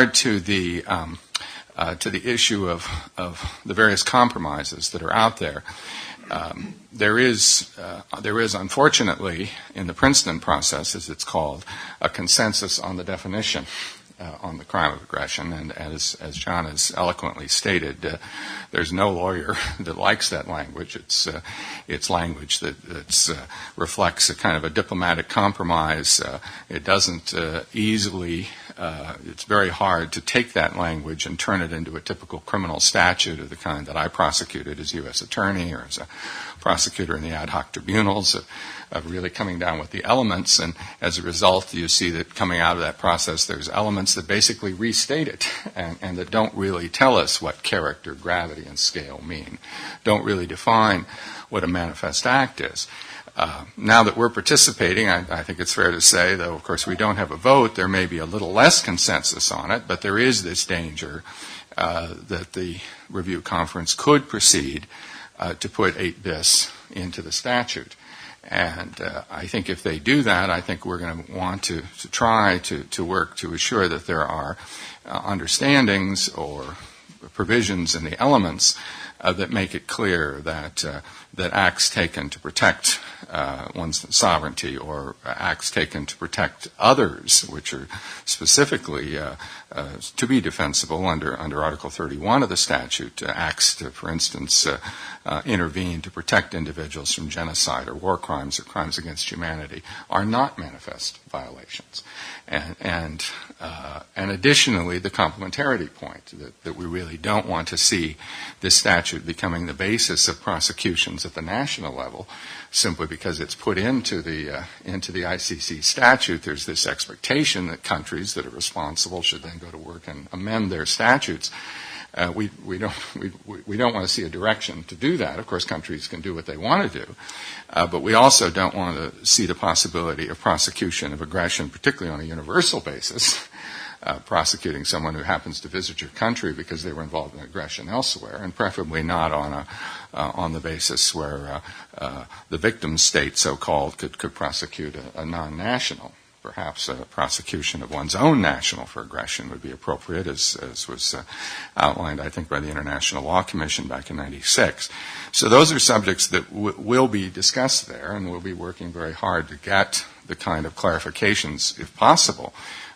to the issue of the various compromises that are out there, there is unfortunately in the Princeton process, as it's called, a consensus on the definition on the crime of aggression, and as John has eloquently stated, there's no lawyer that likes that language. It's language that reflects a kind of a diplomatic compromise. It doesn't easily. It's very hard to take that language and turn it into a typical criminal statute of the kind that I prosecuted as U.S. attorney or as a prosecutor in the ad hoc tribunals, of really coming down with the elements. And as a result, you see that coming out of that process, there's elements that basically restate it and that don't really tell us what character, gravity, and scale mean, don't really define what a manifest act is. Now that we're participating, I think it's fair to say, though of course we don't have a vote, there may be a little less consensus on it, but there is this danger that the review conference could proceed to put 8 bis into the statute. And I think if they do that, I think we're going to want to try to work to assure that there are understandings or provisions in the elements that make it clear that acts taken to protect one's sovereignty or acts taken to protect others, which are specifically to be defensible under Article 31 of the statute, acts to, for instance, intervene to protect individuals from genocide or war crimes or crimes against humanity, are not manifest violations. And additionally, the complementarity point, that we really don't want to see this statute becoming the basis of prosecutions at the national level, simply because it's put into the ICC statute. There's this expectation that countries that are responsible should then go to work and amend their statutes. We don't want to see a direction to do that. Of course, countries can do what they want to do, but we also don't want to see the possibility of prosecution of aggression, particularly on a universal basis, prosecuting someone who happens to visit your country because they were involved in aggression elsewhere, and preferably not on the basis where the victim state, so-called, could prosecute a non-national. Perhaps a prosecution of one's own national for aggression would be appropriate, as was outlined, I think, by the International Law Commission back in '96. So those are subjects that will be discussed there, and we'll be working very hard to get the kind of clarifications, if possible.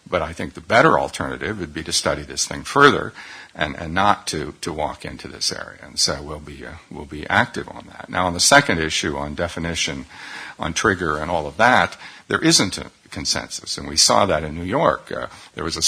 But I think the better alternative would be to study this thing further and not to walk into this area. And so we'll be active on that. Now, on the second issue, on definition, on trigger and all of that, there isn't a consensus. And we saw that in New York. There was a